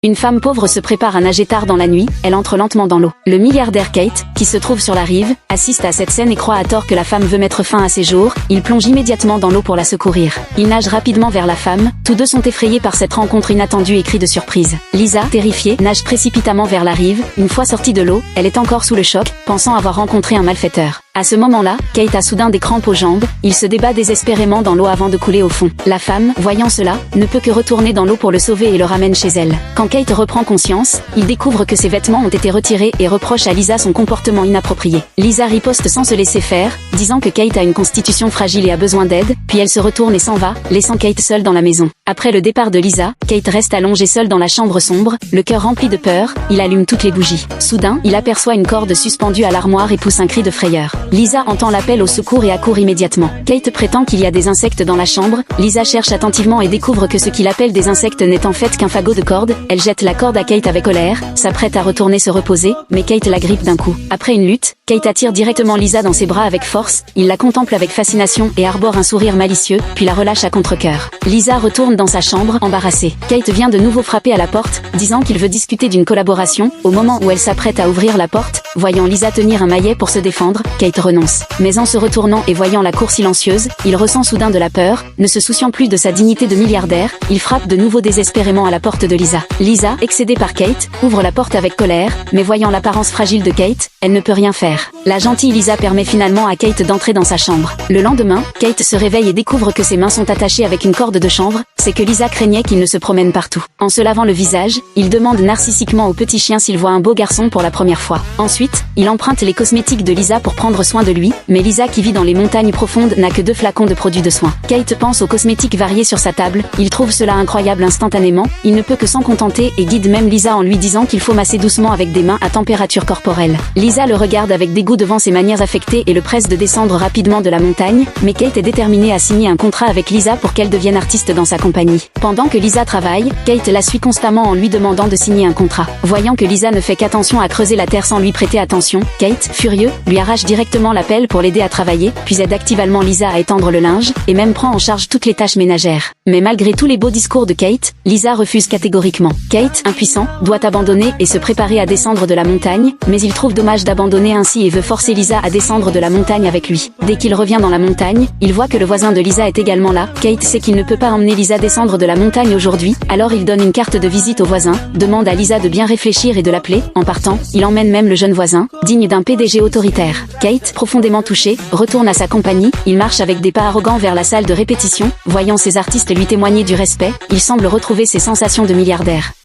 Une femme pauvre se prépare à nager tard dans la nuit, elle entre lentement dans l'eau. Le milliardaire Kate, qui se trouve sur la rive, assiste à cette scène et croit à tort que la femme veut mettre fin à ses jours. Il plonge immédiatement dans l'eau pour la secourir. Il nage rapidement vers la femme, tous deux sont effrayés par cette rencontre inattendue et crie de surprise. Lisa, terrifiée, nage précipitamment vers la rive. Une fois sortie de l'eau, elle est encore sous le choc, pensant avoir rencontré un malfaiteur. À ce moment-là, Kate a soudain des crampes aux jambes, il se débat désespérément dans l'eau avant de couler au fond. La femme, voyant cela, ne peut que retourner dans l'eau pour le sauver et le ramène chez elle. Quand Kate reprend conscience, il découvre que ses vêtements ont été retirés et reproche à Lisa son comportement inapproprié. Lisa riposte sans se laisser faire, disant que Kate a une constitution fragile et a besoin d'aide, puis elle se retourne et s'en va, laissant Kate seule dans la maison. Après le départ de Lisa, Kate reste allongée seule dans la chambre sombre, le cœur rempli de peur, il allume toutes les bougies. Soudain, il aperçoit une corde suspendue à l'armoire et pousse un cri de frayeur. Lisa entend l'appel au secours et accourt immédiatement. Kate prétend qu'il y a des insectes dans la chambre, Lisa cherche attentivement et découvre que ce qu'il appelle des insectes n'est en fait qu'un fagot de corde. Elle jette la corde à Kate avec colère, s'apprête à retourner se reposer, mais Kate la grippe d'un coup. Après une lutte, Kate attire directement Lisa dans ses bras avec force, il la contemple avec fascination et arbore un sourire malicieux, puis la relâche à contre-cœur. Lisa retourne dans sa chambre, embarrassée. Kate vient de nouveau frapper à la porte, disant qu'il veut discuter d'une collaboration. Au moment où elle s'apprête à ouvrir la porte, voyant Lisa tenir un maillet pour se défendre, Kate renonce. Mais en se retournant et voyant la cour silencieuse, il ressent soudain de la peur, ne se souciant plus de sa dignité de milliardaire, il frappe de nouveau désespérément à la porte de Lisa. Lisa, excédée par Kate, ouvre la porte avec colère, mais voyant l'apparence fragile de Kate, elle ne peut rien faire. La gentille Lisa permet finalement à Kate d'entrer dans sa chambre. Le lendemain, Kate se réveille et découvre que ses mains sont attachées avec une corde de chanvre, c'est que Lisa craignait qu'il ne se promène partout. En se lavant le visage, il demande narcissiquement au petit chien s'il voit un beau garçon pour la première fois. Ensuite, il emprunte les cosmétiques de Lisa pour prendre soin de lui, mais Lisa qui vit dans les montagnes profondes n'a que 2 flacons de produits de soins. Kate pense aux cosmétiques variés sur sa table, il trouve cela incroyable instantanément, il ne peut que s'en contenter et guide même Lisa en lui disant qu'il faut masser doucement avec des mains à température corporelle. Lisa le regarde avec dégoût devant ses manières affectées et le presse de descendre rapidement de la montagne, mais Kate est déterminée à signer un contrat avec Lisa pour qu'elle devienne artiste dans sa compagnie. Pendant que Lisa travaille, Kate la suit constamment en lui demandant de signer un contrat. Voyant que Lisa ne fait qu'attention à creuser la terre sans lui prêter attention, Kate, furieux, lui arrache directement la pelle pour l'aider à travailler, puis aide activement Lisa à étendre le linge, et même prend en charge toutes les tâches ménagères. Mais malgré tous les beaux discours de Kate, Lisa refuse catégoriquement. Kate, impuissant, doit abandonner et se préparer à descendre de la montagne, mais il trouve dommage d'abandonner ainsi et veut forcer Lisa à descendre de la montagne avec lui. Dès qu'il revient dans la montagne, il voit que le voisin de Lisa est également là. Kate sait qu'il ne peut pas emmener Lisa descendre de la montagne aujourd'hui, alors il donne une carte de visite au voisin, demande à Lisa de bien réfléchir et de l'appeler. En partant, il emmène même le jeune voisin, digne d'un PDG autoritaire. Kate, profondément touchée, retourne à sa compagnie, il marche avec des pas arrogants vers la salle de répétition, voyant ses artistes lui témoigner du respect, il semble retrouver ses sensations de milliardaire.